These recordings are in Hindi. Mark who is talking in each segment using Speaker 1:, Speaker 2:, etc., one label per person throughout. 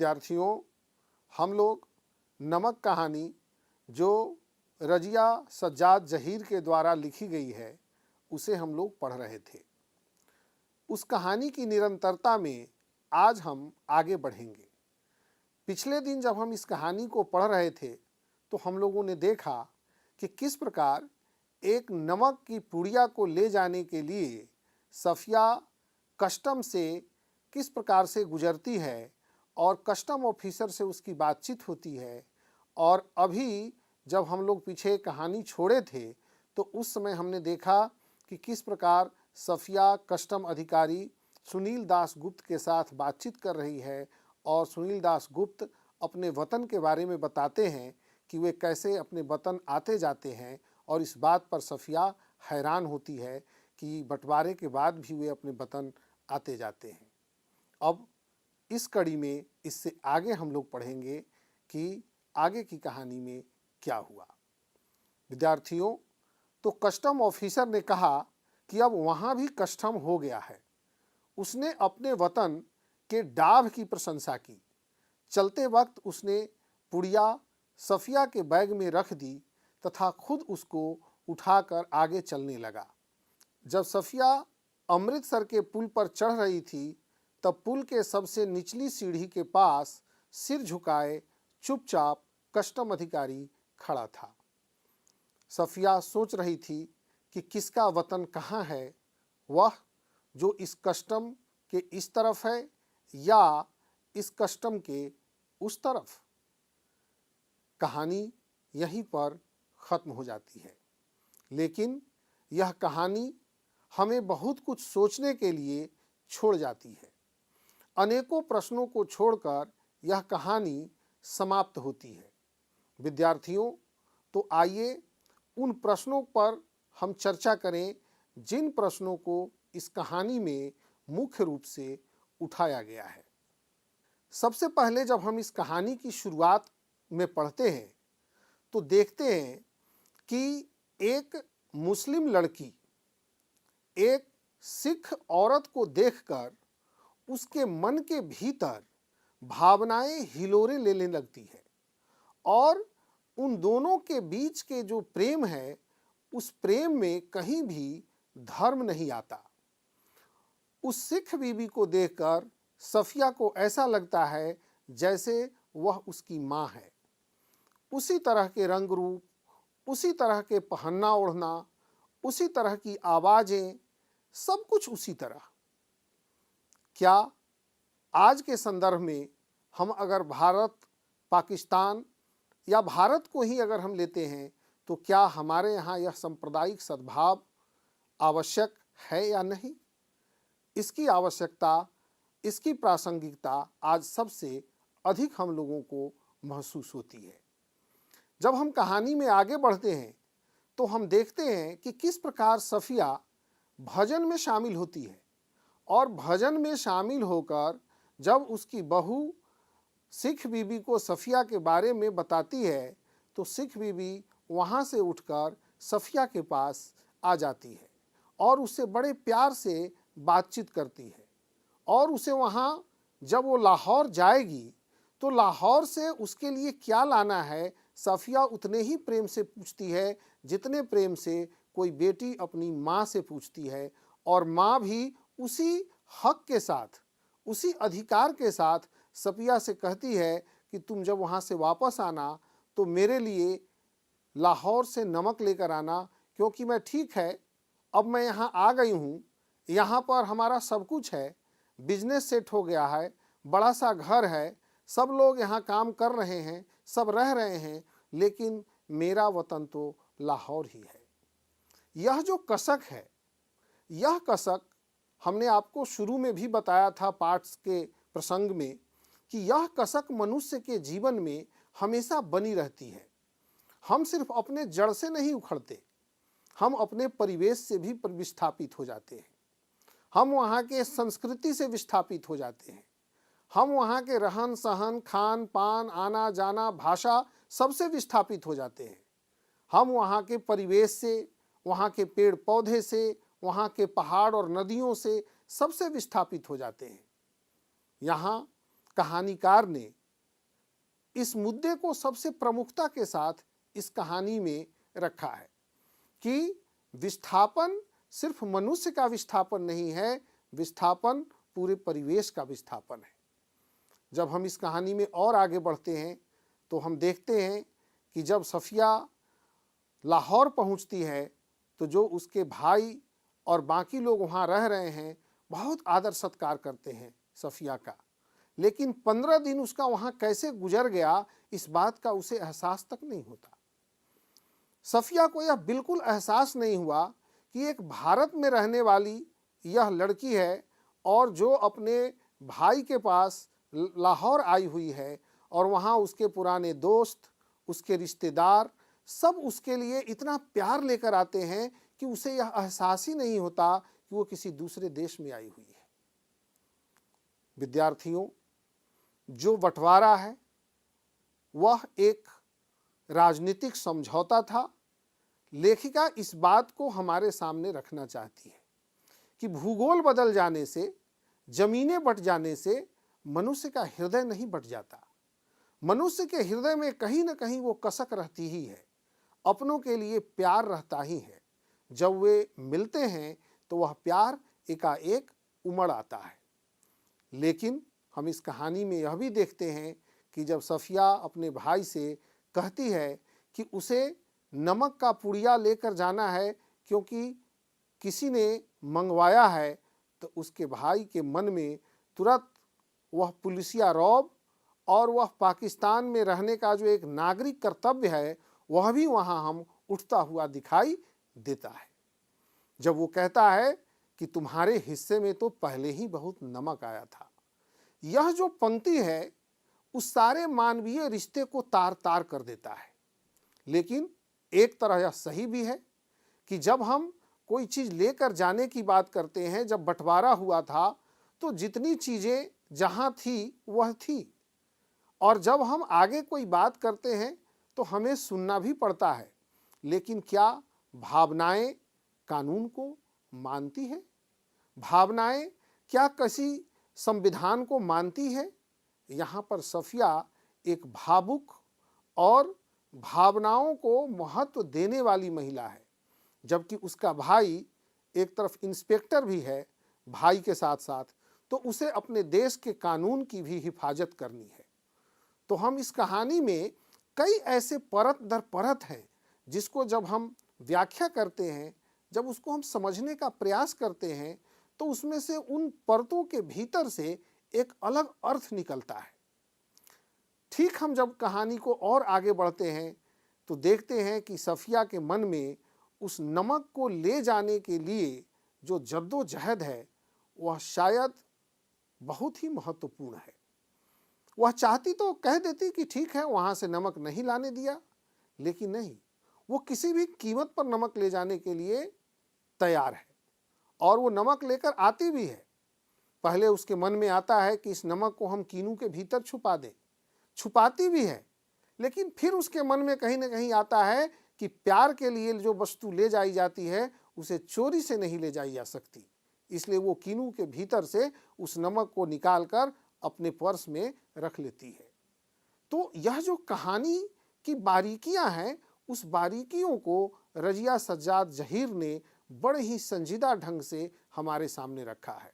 Speaker 1: विद्यार्थियों, हम लोग नमक कहानी जो रजिया सज्जाद जहीर के द्वारा लिखी गई है उसे हम लोग पढ़ रहे थे। उस कहानी की निरंतरता में आज हम आगे बढ़ेंगे। पिछले दिन जब हम इस कहानी को पढ़ रहे थे तो हम लोगों ने देखा कि किस प्रकार एक नमक की पुड़िया को ले जाने के लिए सफिया कस्टम से किस प्रकार से गुजरती है और कस्टम ऑफिसर से उसकी बातचीत होती है। और अभी जब हम लोग पीछे कहानी छोड़े थे तो उस समय हमने देखा कि किस प्रकार सफिया कस्टम अधिकारी सुनील दास गुप्त के साथ बातचीत कर रही है और सुनील दास गुप्त अपने वतन के बारे में बताते हैं कि वे कैसे अपने वतन आते जाते हैं। और इस बात पर सफिया हैरान होती है कि बंटवारे के बाद भी वे अपने वतन आते जाते हैं। अब इस कड़ी में इससे आगे हम लोग पढ़ेंगे कि आगे की कहानी में क्या हुआ। विद्यार्थियों, तो कस्टम ऑफिसर ने कहा कि अब वहाँ भी कस्टम हो गया है। उसने अपने वतन के डाभ की प्रशंसा की। चलते वक्त उसने पुड़िया सफिया के बैग में रख दी तथा खुद उसको उठाकर आगे चलने लगा। जब सफिया अमृतसर के पुल पर चढ़ रही थी तब पुल के सबसे निचली सीढ़ी के पास सिर झुकाए चुपचाप कस्टम अधिकारी खड़ा था। सफिया सोच रही थी कि किसका वतन कहाँ है, वह जो इस कस्टम के इस तरफ है या इस कस्टम के उस तरफ। कहानी यहीं पर ख़त्म हो जाती है, लेकिन यह कहानी हमें बहुत कुछ सोचने के लिए छोड़ जाती है। अनेकों प्रश्नों को छोड़कर यह कहानी समाप्त होती है। विद्यार्थियों, तो आइए उन प्रश्नों पर हम चर्चा करें जिन प्रश्नों को इस कहानी में मुख्य रूप से उठाया गया है। सबसे पहले जब हम इस कहानी की शुरुआत में पढ़ते हैं तो देखते हैं कि एक मुस्लिम लड़की एक सिख औरत को देखकर उसके मन के भीतर भावनाएं हिलोरे लेने लगती है और उन दोनों के बीच के जो प्रेम है उस प्रेम में कहीं भी धर्म नहीं आता। उस सिख बीबी को देखकर सफिया को ऐसा लगता है जैसे वह उसकी माँ है। उसी तरह के रंग रूप, उसी तरह के पहनना ओढ़ना, उसी तरह की आवाज़ें, सब कुछ उसी तरह। क्या आज के संदर्भ में हम अगर भारत, पाकिस्तान या भारत को ही अगर हम लेते हैं तो क्या हमारे यहाँ यह सांप्रदायिक सद्भाव आवश्यक है या नहीं? इसकी आवश्यकता, इसकी प्रासंगिकता आज सबसे अधिक हम लोगों को महसूस होती है। जब हम कहानी में आगे बढ़ते हैं तो हम देखते हैं कि किस प्रकार सफिया भजन में शामिल होती है और भजन में शामिल होकर जब उसकी बहू सिख बीबी को सफिया के बारे में बताती है तो सिख बीबी वहाँ से उठकर सफिया के पास आ जाती है और उससे बड़े प्यार से बातचीत करती है। और उसे वहाँ जब वो लाहौर जाएगी तो लाहौर से उसके लिए क्या लाना है सफिया उतने ही प्रेम से पूछती है जितने प्रेम से कोई बेटी अपनी माँ से पूछती है। और माँ भी उसी हक के साथ, उसी अधिकार के साथ सफिया से कहती है कि तुम जब वहाँ से वापस आना तो मेरे लिए लाहौर से नमक लेकर आना, क्योंकि मैं ठीक है अब मैं यहाँ आ गई हूँ, यहाँ पर हमारा सब कुछ है, बिजनेस सेट हो गया है, बड़ा सा घर है, सब लोग यहाँ काम कर रहे हैं, सब रह रहे हैं, लेकिन मेरा वतन तो लाहौर ही है। यह जो कसक है, यह कसक हमने आपको शुरू में भी बताया था पाठ के प्रसंग में कि यह कसक मनुष्य के जीवन में हमेशा बनी रहती है। हम सिर्फ अपने जड़ से नहीं उखड़ते, हम अपने परिवेश से भी विस्थापित हो जाते हैं, हम वहाँ के संस्कृति से विस्थापित हो जाते हैं, हम वहाँ के रहन सहन, खान पान, आना जाना, भाषा सबसे विस्थापित हो जाते हैं। हम वहाँ के परिवेश से, वहाँ के पेड़ पौधे से, वहाँ के पहाड़ और नदियों से सबसे विस्थापित हो जाते हैं। यहाँ कहानीकार ने इस मुद्दे को सबसे प्रमुखता के साथ इस कहानी में रखा है कि विस्थापन सिर्फ मनुष्य का विस्थापन नहीं है, विस्थापन पूरे परिवेश का विस्थापन है। जब हम इस कहानी में और आगे बढ़ते हैं तो हम देखते हैं कि जब सफिया लाहौर पहुंचती है तो जो उसके भाई और बाकी लोग वहां रह रहे हैं बहुत आदर सत्कार करते हैं सफिया का, लेकिन 15 दिन उसका वहां कैसे गुजर गया इस बात का उसे एहसास तक नहीं होता। सफिया को यह बिल्कुल एहसास नहीं हुआ कि एक भारत में रहने वाली यह लड़की है और जो अपने भाई के पास लाहौर आई हुई है और वहाँ उसके पुराने दोस्त, उसके रिश्तेदार सब उसके लिए इतना प्यार लेकर आते हैं कि उसे यह एहसास ही नहीं होता कि वो किसी दूसरे देश में आई हुई है। विद्यार्थियों, जो बंटवारा है वह एक राजनीतिक समझौता था। लेखिका इस बात को हमारे सामने रखना चाहती है कि भूगोल बदल जाने से, जमीनें बंट जाने से मनुष्य का हृदय नहीं बंट जाता। मनुष्य के हृदय में कहीं ना कहीं वो कसक रहती ही है, अपनों के लिए प्यार रहता ही है। जब वे मिलते हैं तो वह प्यार एकाएक उमड़ आता है। लेकिन हम इस कहानी में यह भी देखते हैं कि जब सफिया अपने भाई से कहती है कि उसे नमक का पुड़िया लेकर जाना है क्योंकि किसी ने मंगवाया है, तो उसके भाई के मन में तुरंत वह पुलिसिया रौब और वह पाकिस्तान में रहने का जो एक नागरिक कर्तव्य है वह भी वहाँ हम उठता हुआ दिखाई देता है। जब वो कहता है कि तुम्हारे हिस्से में तो पहले ही बहुत नमक आया था। यह जो पंक्ति है उस सारे मानवीय रिश्ते को तार तार कर देता है। लेकिन एक तरह यह सही भी है कि जब हम कोई चीज़ लेकर जाने की बात करते हैं, जब बंटवारा हुआ था तो जितनी चीज़ें जहाँ थी वह थी, और जब हम आगे कोई बात करते हैं तो हमें सुनना भी पड़ता है। लेकिन क्या भावनाएं कानून को मानती है? भावनाएं क्या किसी संविधान को मानती है? यहाँ पर सफिया एक भावुक और भावनाओं को महत्व देने वाली महिला है, जबकि उसका भाई एक तरफ इंस्पेक्टर भी है भाई के साथ साथ, तो उसे अपने देश के कानून की भी हिफाजत करनी है। तो हम इस कहानी में कई ऐसे परत दर परत हैं जिसको जब हम व्याख्या करते हैं, जब उसको हम समझने का प्रयास करते हैं, तो उसमें से उन परतों के भीतर से एक अलग अर्थ निकलता है। ठीक हम जब कहानी को और आगे बढ़ते हैं तो देखते हैं कि सफिया के मन में उस नमक को ले जाने के लिए जो जद्दोजहद है वह शायद बहुत ही महत्वपूर्ण है। वह चाहती तो कह देती कि ठीक है, वहाँ से नमक नहीं लाने दिया, लेकिन नहीं, वो किसी भी कीमत पर नमक ले जाने के लिए तैयार है और वो नमक लेकर आती भी है। पहले उसके मन में आता है कि इस नमक को हम कीनू के भीतर छुपा दें, छुपाती भी है, लेकिन फिर उसके मन में कहीं ना कहीं आता है कि प्यार के लिए जो वस्तु ले जाई जाती है उसे चोरी से नहीं ले जाई जा सकती, इसलिए वो कीनू के भीतर से उस नमक को निकालकर अपने पर्स में रख लेती है। तो यह जो कहानी की बारीकियां हैं, उस बारीकियों को रजिया सज्जाद जहीर ने बड़े ही संजीदा ढंग से हमारे सामने रखा है।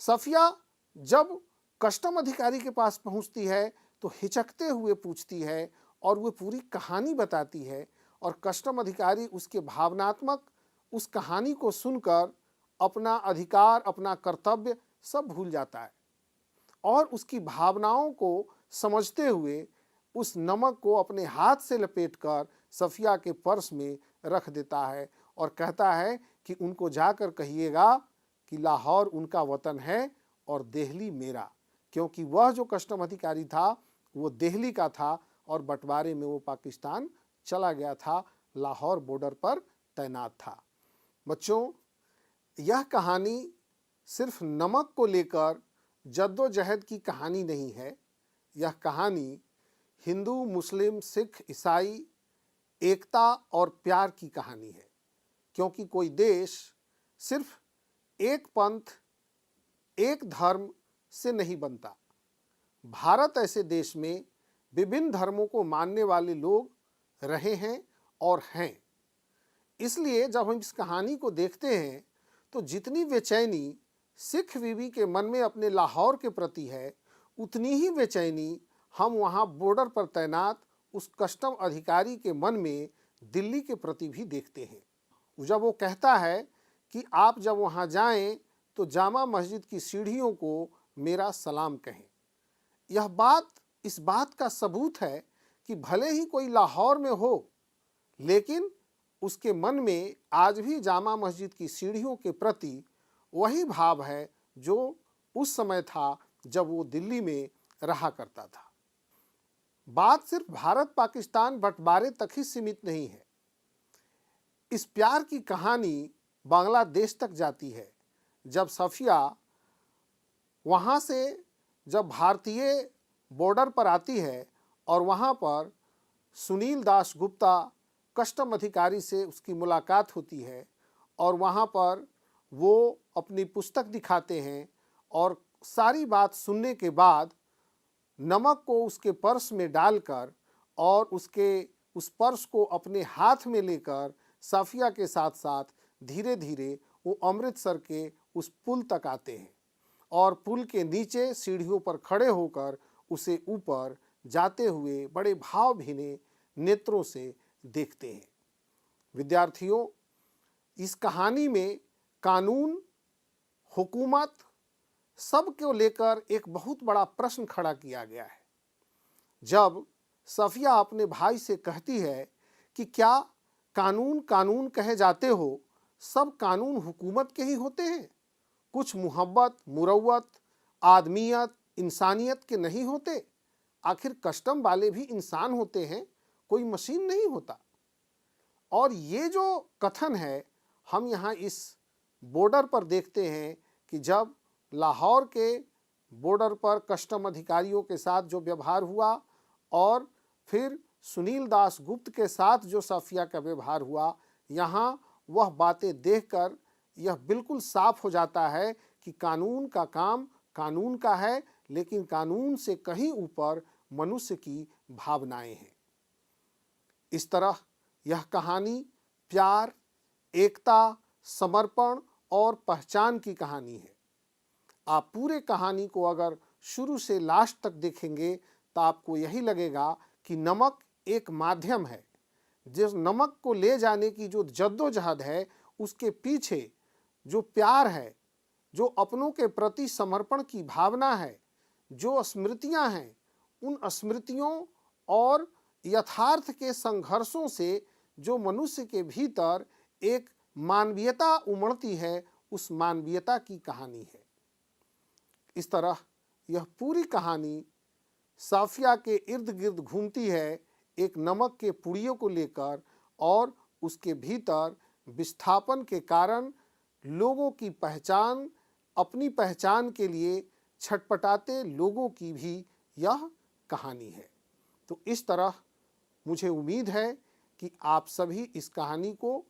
Speaker 1: सफिया जब कस्टम अधिकारी के पास पहुंचती है तो हिचकते हुए पूछती है और वो पूरी कहानी बताती है, और कस्टम अधिकारी उसके भावनात्मक उस कहानी को सुनकर अपना अधिकार, अपना कर्तव्य सब भूल जाता है और उसकी भावनाओं को समझते हुए उस नमक को अपने हाथ से लपेटकर सफिया के पर्स में रख देता है और कहता है कि उनको जाकर कहिएगा कि लाहौर उनका वतन है और दिल्ली मेरा, क्योंकि वह जो कस्टम अधिकारी था वो दिल्ली का था और बंटवारे में वो पाकिस्तान चला गया था, लाहौर बॉर्डर पर तैनात था। बच्चों, यह कहानी सिर्फ नमक को लेकर जद्दोजहद की कहानी नहीं है, यह कहानी हिंदू, मुस्लिम, सिख, ईसाई एकता और प्यार की कहानी है। क्योंकि कोई देश सिर्फ एक पंथ, एक धर्म से नहीं बनता, भारत ऐसे देश में विभिन्न धर्मों को मानने वाले लोग रहे हैं और हैं। इसलिए जब हम इस कहानी को देखते हैं तो जितनी बेचैनी सिख बीवी के मन में अपने लाहौर के प्रति है, उतनी ही बेचैनी हम वहाँ बॉर्डर पर तैनात उस कस्टम अधिकारी के मन में दिल्ली के प्रति भी देखते हैं। जब वो कहता है कि आप जब वहाँ जाएं तो जामा मस्जिद की सीढ़ियों को मेरा सलाम कहें। यह बात इस बात का सबूत है कि भले ही कोई लाहौर में हो, लेकिन उसके मन में आज भी जामा मस्जिद की सीढ़ियों के प्रति वही भाव है जो उस समय था जब वो दिल्ली में रहा करता था। बात सिर्फ भारत पाकिस्तान बंटवारे तक ही सीमित नहीं है। इस प्यार की कहानी बांग्लादेश तक जाती है। जब सफिया वहाँ से जब भारतीय बॉर्डर पर आती है और वहाँ पर सुनील दास गुप्ता कस्टम अधिकारी से उसकी मुलाकात होती है और वहाँ पर वो अपनी पुस्तक दिखाते हैं और सारी बात सुनने के बाद नमक को उसके पर्स में डालकर और उस पर्स को अपने हाथ में लेकर सफिया के साथ साथ धीरे धीरे वो अमृतसर के उस पुल तक आते हैं और पुल के नीचे सीढ़ियों पर खड़े होकर उसे ऊपर जाते हुए बड़े भाव भीने नेत्रों से देखते हैं। विद्यार्थियों, इस कहानी में कानून, हुकूमत सब को लेकर एक बहुत बड़ा प्रश्न खड़ा किया गया है। जब सफिया अपने भाई से कहती है कि क्या कानून कानून कहे जाते हो, सब कानून हुकूमत के ही होते हैं, कुछ मोहब्बत, मुरव्वत, आदमियत, इंसानियत के नहीं होते? आखिर कस्टम वाले भी इंसान होते हैं, कोई मशीन नहीं होता। और ये जो कथन है हम यहाँ इस बॉर्डर पर देखते हैं कि जब लाहौर के बॉर्डर पर कस्टम अधिकारियों के साथ जो व्यवहार हुआ और फिर सुनील दास गुप्त के साथ जो सफिया का व्यवहार हुआ, यहाँ वह बातें देखकर यह बिल्कुल साफ हो जाता है कि कानून का काम कानून का है, लेकिन कानून से कहीं ऊपर मनुष्य की भावनाएं हैं। इस तरह यह कहानी प्यार, एकता, समर्पण और पहचान की कहानी है। आप पूरे कहानी को अगर शुरू से लास्ट तक देखेंगे तो आपको यही लगेगा कि नमक एक माध्यम है। जिस नमक को ले जाने की जो जद्दोजहद है, उसके पीछे जो प्यार है, जो अपनों के प्रति समर्पण की भावना है, जो स्मृतियां हैं, उन स्मृतियों और यथार्थ के संघर्षों से जो मनुष्य के भीतर एक मानवीयता उमड़ती है, उस मानवीयता की कहानी है। इस तरह यह पूरी कहानी सफिया के इर्द गिर्द घूमती है, एक नमक के पुड़ियों को लेकर, और उसके भीतर विस्थापन के कारण लोगों की पहचान, अपनी पहचान के लिए छटपटाते लोगों की भी यह कहानी है। तो इस तरह मुझे उम्मीद है कि आप सभी इस कहानी को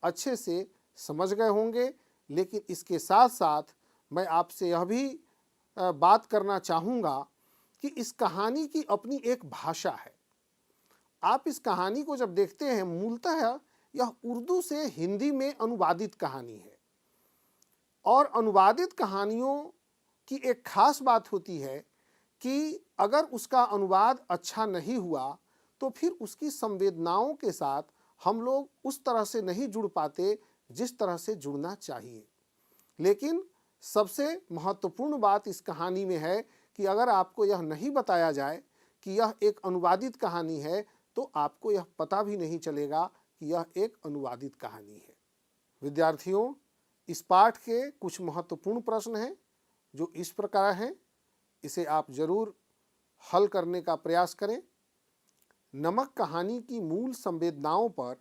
Speaker 1: अच्छे से समझ गए होंगे, लेकिन इसके साथ साथ मैं आपसे यह भी बात करना चाहूँगा कि इस कहानी की अपनी एक भाषा है। आप इस कहानी को जब देखते हैं, मूलतः यह उर्दू से हिंदी में अनुवादित कहानी है और अनुवादित कहानियों की एक खास बात होती है कि अगर उसका अनुवाद अच्छा नहीं हुआ तो फिर उसकी संवेदनाओं के साथ हम लोग उस तरह से नहीं जुड़ पाते जिस तरह से जुड़ना चाहिए। लेकिन सबसे महत्वपूर्ण बात इस कहानी में है कि अगर आपको यह नहीं बताया जाए कि यह एक अनुवादित कहानी है तो आपको यह पता भी नहीं चलेगा कि यह एक अनुवादित कहानी है। विद्यार्थियों, इस पाठ के कुछ महत्वपूर्ण प्रश्न हैं जो इस प्रकार हैं, इसे आप जरूर हल करने का प्रयास करें। नमक कहानी की मूल संवेदनाओं पर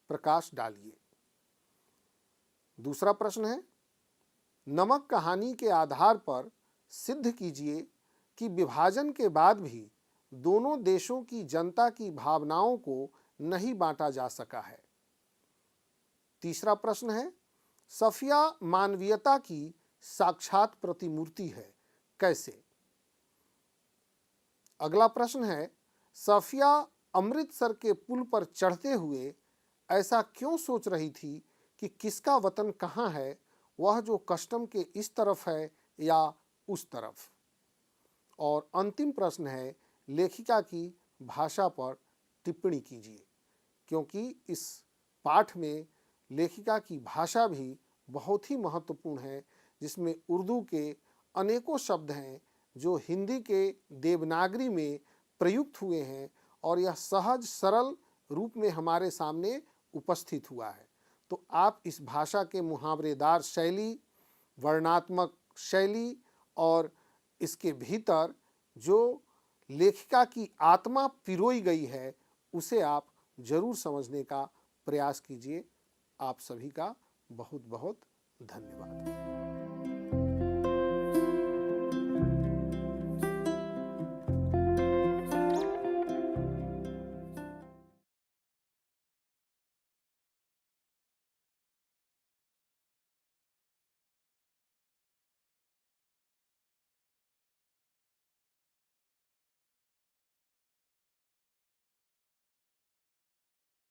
Speaker 1: प्रकाश डालिए। दूसरा प्रश्न है, नमक कहानी के आधार पर सिद्ध कीजिए कि विभाजन के बाद भी दोनों देशों की जनता की भावनाओं को नहीं बांटा जा सका है। तीसरा प्रश्न है, सफिया मानवीयता की साक्षात प्रतिमूर्ति है, कैसे? अगला प्रश्न है, सफिया अमृतसर के पुल पर चढ़ते हुए ऐसा क्यों सोच रही थी कि किसका वतन कहाँ है, वह जो कस्टम के इस तरफ है या उस तरफ। और अंतिम प्रश्न है, लेखिका की भाषा पर टिप्पणी कीजिए, क्योंकि इस पाठ में लेखिका की भाषा भी बहुत ही महत्वपूर्ण है, जिसमें उर्दू के अनेकों शब्द हैं जो हिंदी के देवनागरी में प्रयुक्त हुए हैं और यह सहज सरल रूप में हमारे सामने उपस्थित हुआ है। तो आप इस भाषा के मुहावरेदार शैली, वर्णात्मक शैली और इसके भीतर जो लेखिका की आत्मा पिरोई गई है, उसे आप जरूर समझने का प्रयास कीजिए। आप सभी का बहुत बहुत धन्यवाद।